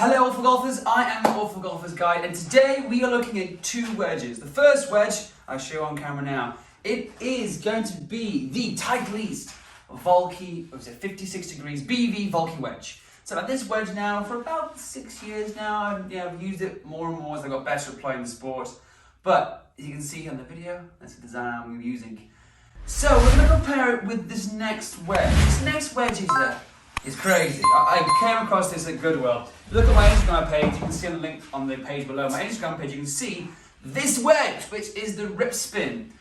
Hello Awful Golfers, I am the Awful Golfers Guide, and today we are looking at two wedges. The first wedge, I'll show you on camera now, it is going to be the Titleist Vokey, 56 degrees BV Vokey wedge. So I've had this wedge now for about 6 years now. I've used it more and more as I got better at playing the sport. But as you can see on the video, that's the design I'm using. So we're going to compare it with this next wedge. This next wedge is crazy. I came across this at Goodwill. Look at my Instagram page, you can see on the link on the page below my Instagram page, you can see this wedge, which is the Rip Spin.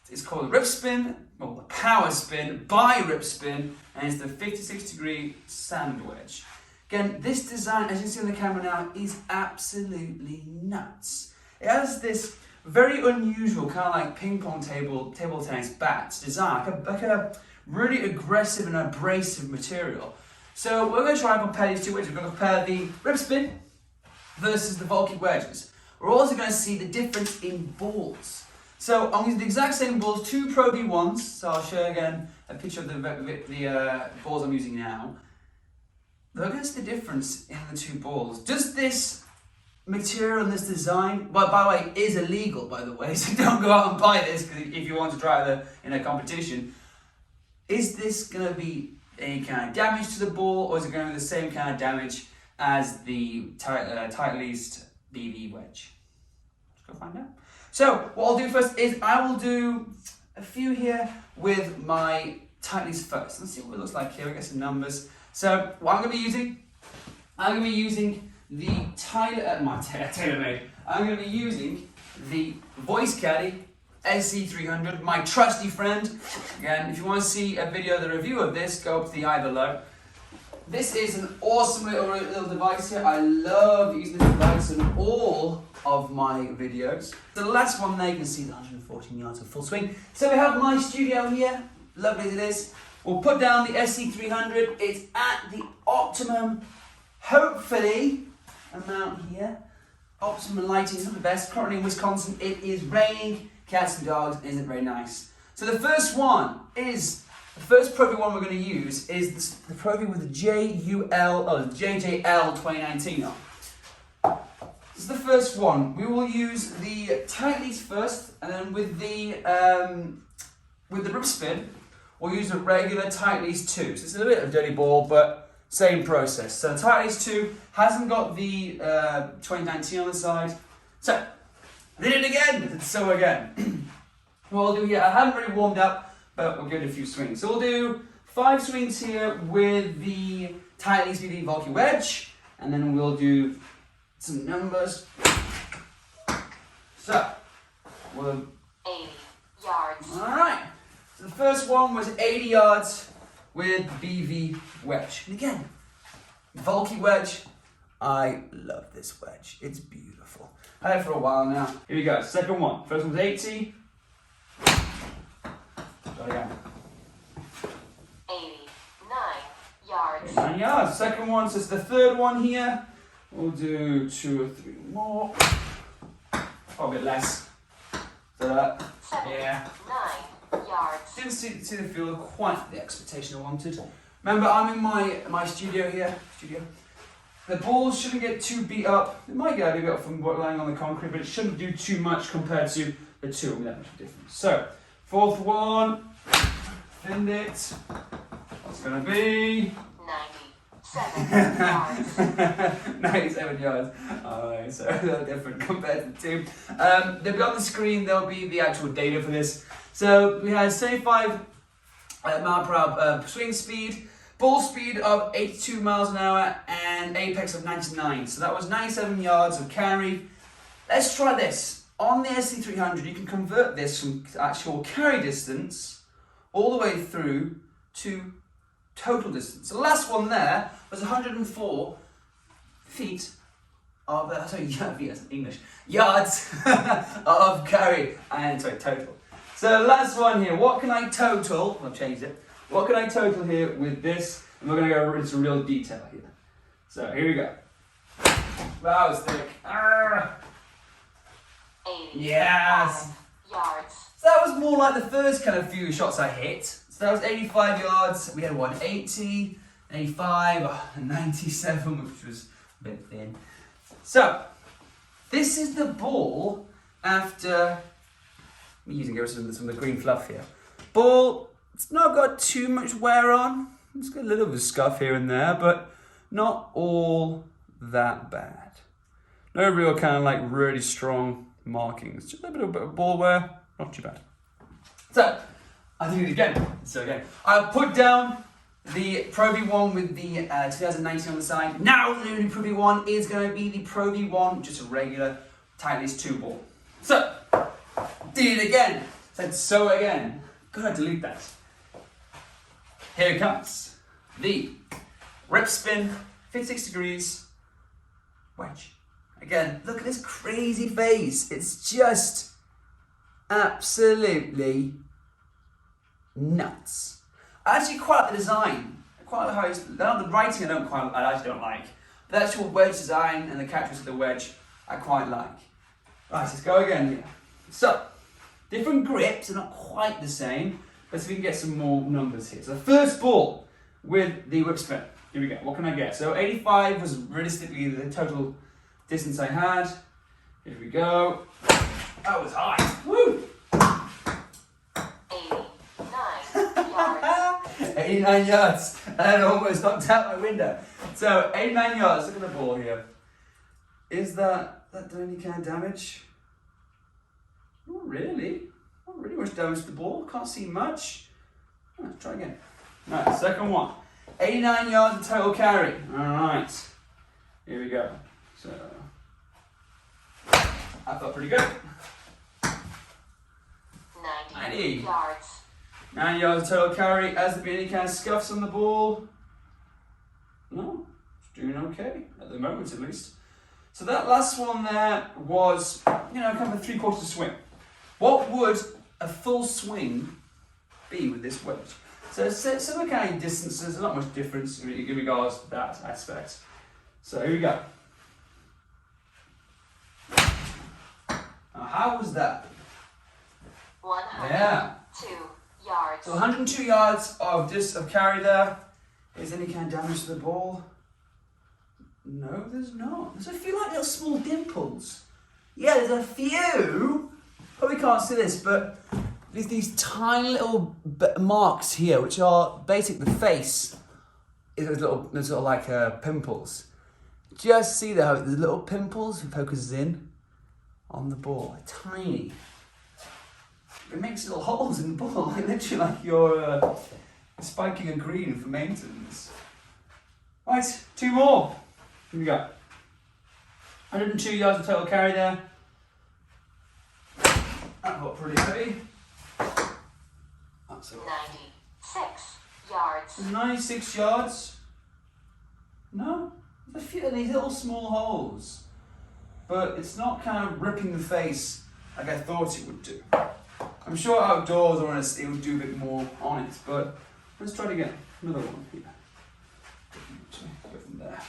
It's called the Rip Spin, well, the Power Spin by Rip Spin, and it's the 56 degree sand wedge. Again, this design, as you can see on the camera now, is absolutely nuts. It has this very unusual, kind of like ping pong table tennis bat design, like a really aggressive and abrasive material. So we're going to try and compare these two wedges. We're going to compare the Rip Spin versus the Vokey wedges. We're also going to see the difference in balls. So I'm using the exact same balls, two Pro V1s. So I'll show you again a picture of the balls I'm using now. We're going to see the difference in the two balls. Does this material and this design, well, by the way, is illegal, by the way, so don't go out and buy this if you want to try it in a competition. Is this going to be any kind of damage to the ball, or is it going to be the same kind of damage as the Titleist BV wedge? Let's go find out. So what I'll do first is I will do a few here with my Titleist first. Let's see what it looks like here. We get some numbers. So what I'm going to be using, the TaylorMade. I'm going to be using the Voice Caddy SC300, my trusty friend. Again, if you want to see a video of the review of this, go up to the eye below. This is an awesome little device here. I love using this device in all of my videos. The last one there, you can see the 114 yards of full swing. So we have my studio here, lovely as it is. We'll put down the SC300. It's at the optimum, hopefully, amount here. Optimum lighting is not the best. Currently in Wisconsin, it is raining. Cats and dogs isn't very nice. So the first one is, the first Pro V1 we're going to use is the Pro V with the JJL 2019 on. This is the first one. We will use the Titleist first, and then with the Rip Spin, we'll use a regular Titleist 2. So it's a little bit of a dirty ball, but same process. So the Titleist 2 hasn't got the 2019 on the side. So I did it again, so again. What I'll do here, I haven't really warmed up, but we'll give it a few swings. So we'll do 5 swings here with the Titleist BV Vokey wedge, and then we'll do some numbers. So, we'll 80 yards. Alright, so the first one was 80 yards with the BV wedge. And again, Vokey wedge, I love this wedge, it's beautiful. I've had it for a while now. Here we go, second one. First one's 80. Go again. 89 yards. 89 yards. Second one, so it's the third one here. We'll do 2 or 3 more. Oh, a bit less. So that, yeah. 9 yards. Didn't see the field quite the expectation I wanted. Remember, I'm in my studio here. The balls shouldn't get too beat up. It might get a bit up from lying on the concrete, but it shouldn't do too much compared to the two. It won't be that much of a difference. So, fourth one, thinned it. What's going to be? 97 yards. 97 yards. Alright, so a little different compared to the two. They'll be on the screen, there'll be the actual data for this. So, we had 75 mile per hour swing speed. Ball speed of 82 miles an hour and apex of 99. So that was 97 yards of carry. Let's try this. On the SC300, you can convert this from actual carry distance all the way through to total distance. So the last one there was 104 feet of, yards of carry and total. So last one here, what can I total? I've changed it. What can I total here with this? And we're going to go into some real detail here. So here we go. That was thick. 80 Yes. yards. So that was more like the first kind of few shots I hit. So that was 85 yards. We had 180, 85, 97, which was a bit thin. So, this is the ball after, I'm using some of the green fluff here. Ball, it's not got too much wear on. It's got a little bit of scuff here and there, but not all that bad. No real kind of like really strong markings. Just a little bit of ball wear, not too bad. So, I'll do it again. So again, I'll put down the Pro V1 with the 2019 on the side. Now the new Pro V1 is going to be the Pro V1, just a regular Titleist 2 ball. So, did it again. Said so again. Gotta delete that. Here it comes. The rip spin, 56 degrees, wedge. Again, look at this crazy face. It's just absolutely nuts. I actually quite like the design. I quite like how it's, the writing I actually don't like. But the actual wedge design and the characteristics of the wedge, I quite like. Right, let's go again here. So, different grips are not quite the same. Let's see if we can get some more numbers here. So the first ball with the whip spin. Here we go. What can I get? So 85 was realistically the total distance I had. Here we go. That was high. Woo! 89 yards. 89 yards. And it almost knocked out my window. So 89 yards. Look at the ball here. Is that doing any kind of damage? Not really. Not really much damage to the ball. Can't see much. Let's try again. Right, second one. 89 yards of total carry. Alright. Here we go. So I felt pretty good. 90 yards. 9 yards of total carry. Has there been any kind of scuffs on the ball? No. It's doing okay. At the moment at least. So that last one there was, kind of a 3/4 swing. What would a full swing be with this wedge? So similar kind of distances, not much difference in regards to that aspect. So here we go. Now how was that? 102 yards. So 102 yards of carry there. Is there any kind of damage to the ball? No, there's not. There's a few like little small dimples. Yeah, there's a few. Probably can't see this, but there's these tiny little marks here, which are basically the face. There's little like pimples. Just see there how the little pimples focuses in on the ball. They're tiny. It makes little holes in the ball, like literally like you're spiking a green for maintenance. Right, 2 more. Here we go. 102 yards of total carry there. That got pretty heavy. That's all. 96 yards. 96 yards. No, there's a few of these little small holes, but it's not kind of ripping the face like I thought it would do. I'm sure outdoors or it would do a bit more on it, but let's try it again. Another one here. Go from there.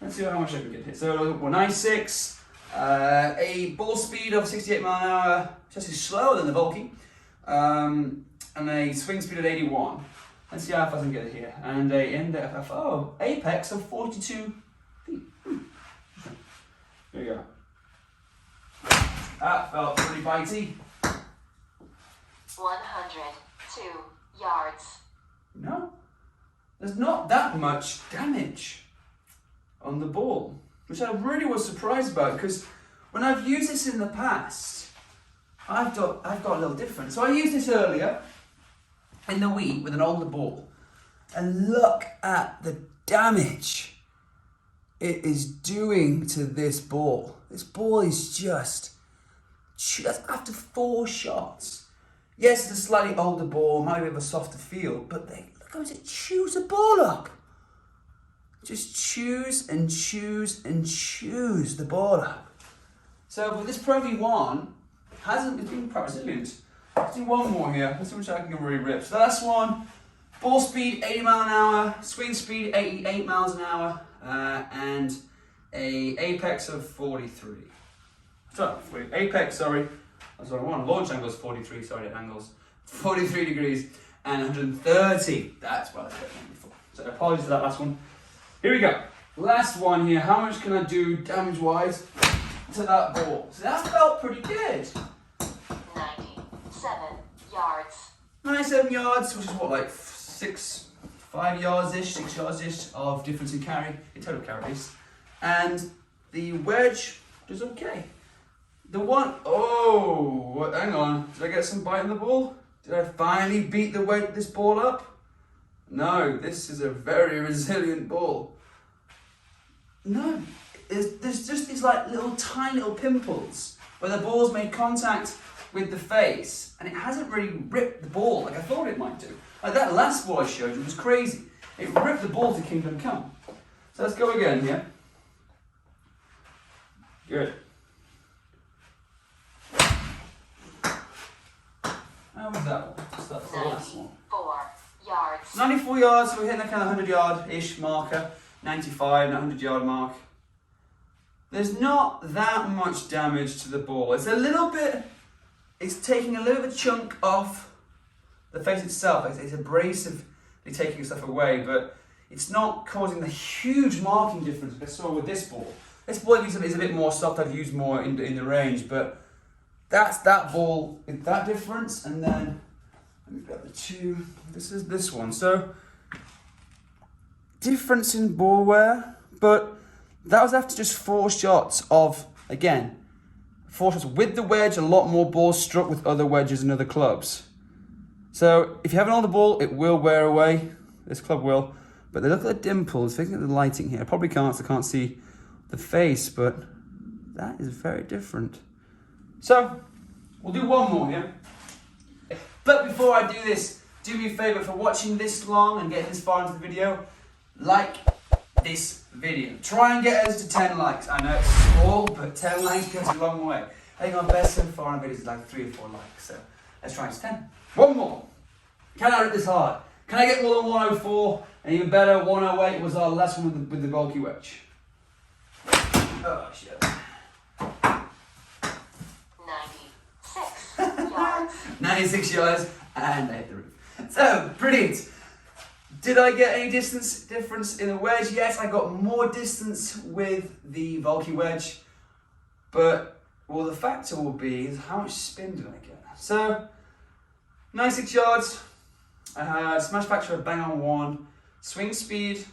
Let's see how much I can get here. So 196, a ball speed of 68 miles an hour, just slower than the Vokey, and a swing speed of 81. Let's see how fast I can get it here. And a apex of 42 feet. There you go. That felt pretty bitey. 102 yards. No, there's not that much damage on the ball, which I really was surprised about, because when I've used this in the past, I've got a little different. So I used this earlier in the Wii with an older ball, and look at the damage it is doing to this ball. This ball is just after 4 shots. Yes, it's a slightly older ball, might have a softer feel, but look how it chews the ball up. Just chews and chews and chews the ball up. So with this Pro V1, it's been quite resilient. Let's do one more here. Let's see which I can really rip. So the last one, ball speed 80 miles an hour, swing speed 88 miles an hour, and a apex of 43. Sorry. That's what I want. Launch angle is 43, angles. 43 degrees and 130. That's what I was getting before. So apologies for that last one. Here we go. last one here. How much can I do damage-wise to that ball? So that felt pretty good. 97 yards. 97 yards, which is what, like 5 yards-ish, 6 yards-ish of difference in carry, in total carries. And the wedge does okay. The one, hang on, did I get some bite in the ball? Did I finally beat this ball up? No, this is a very resilient ball. No, there's just these like tiny little pimples where the ball's made contact with the face and it hasn't really ripped the ball like I thought it might do. Like that last ball I showed you was crazy. It ripped the ball to Kingdom Come. So let's go again here. Good. How was that one? So that's the last one. 94 yards. 94 yards, so we're hitting the kind of 100-yard-ish marker. 95, 100-yard mark. There's not that much damage to the ball. It's a little bit, it's taking a little bit of chunk off the face itself. It's abrasively taking stuff away, but it's not causing the huge marking difference I saw with this ball. This ball is a bit more soft, I've used more in the range, but that's that ball with that difference, and then let me grab the two. This is this one. So difference in ball wear, but that was after just 4 shots of, again, 4 shots with the wedge, a lot more balls struck with other wedges and other clubs. So if you have an older ball, it will wear away. This club will. But look at the dimples, looking at the lighting here. I probably can't, so I can't see the face, but that is very different. So, we'll do one more here. But before I do this, do me a favour for watching this long and getting this far into the video. Like this video. Try and get us to 10 likes. I know it's small, but 10 likes goes a long way. I think our best so far on videos is like 3 or 4 likes. So, let's try and 10. One more. Can I rip this hard? Can I get more than 104? And even better, 108 was our last one with the Vokey wedge. Oh, shit. 96 yards. 96 yards, and I hit the roof. So, brilliant. Did I get any distance difference in the wedge? Yes, I got more distance with the Vokey wedge, but, well, the factor will be is how much spin did I get? So, 96 yards, I had smash factor of bang on 1, swing speed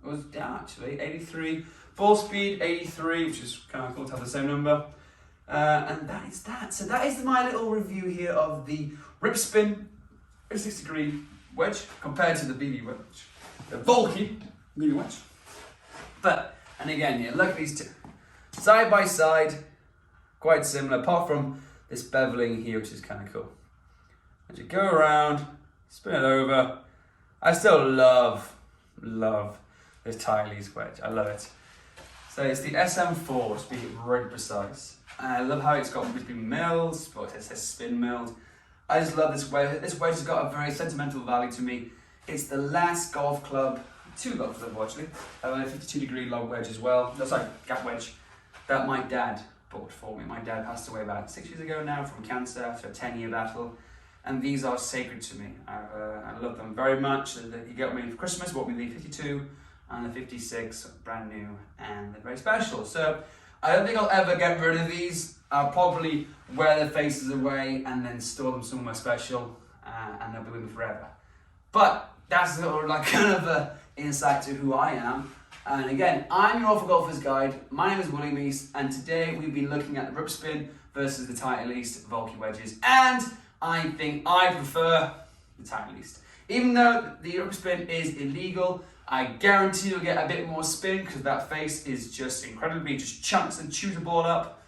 was down actually, 83, ball speed 83, which is kind of cool to have the same number. And that is that. So that is my little review here of the rip spin 36-degree wedge compared to the BB wedge, the Vokey BB wedge. But, and again, yeah, look at these two. Side by side, quite similar, apart from this beveling here, which is kind of cool. As you go around, spin it over. I still love this Titleist wedge. I love it. So it's the SM4, to be very precise. And I love how it's been milled, but it says spin milled. I just love this wedge. This wedge has got a very sentimental value to me. It's the last golf club, 2 golf clubs actually, a 52-degree long wedge as well. No, sorry, gap wedge, that my dad bought for me. My dad passed away about 6 years ago now from cancer after a 10-year battle. And these are sacred to me. I love them very much. He got me for Christmas, bought me the 52 and the 56, brand new, and they're very special. So I don't think I'll ever get rid of these. I'll probably wear their faces away and then store them somewhere special, and they'll be with me forever. But that's sort of like kind of an insight to who I am. And again, I'm your Awful Golfer's Guide. My name is Willie Meese, and today we've been looking at the rip spin versus the Titleist Vokey wedges. And I think I prefer the Titleist. Even though the rip spin is illegal, I guarantee you'll get a bit more spin because that face is just incredibly, just chunks and chews the ball up.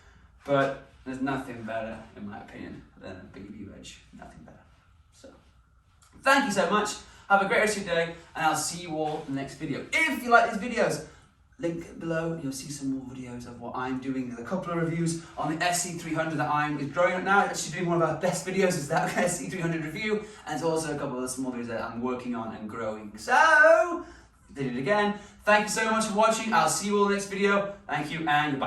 But there's nothing better, in my opinion, than a BB wedge. Nothing better. So, thank you so much. Have a great rest of your day, and I'll see you all in the next video. If you like these videos, link below, and you'll see some more videos of what I'm doing. There's a couple of reviews on the SC300 that I'm growing up now. It's actually doing one of our best videos, is that SC300 review, and there's also a couple of small videos that I'm working on and growing. So, did it again. Thank you so much for watching. I'll see you all in the next video. Thank you, and goodbye.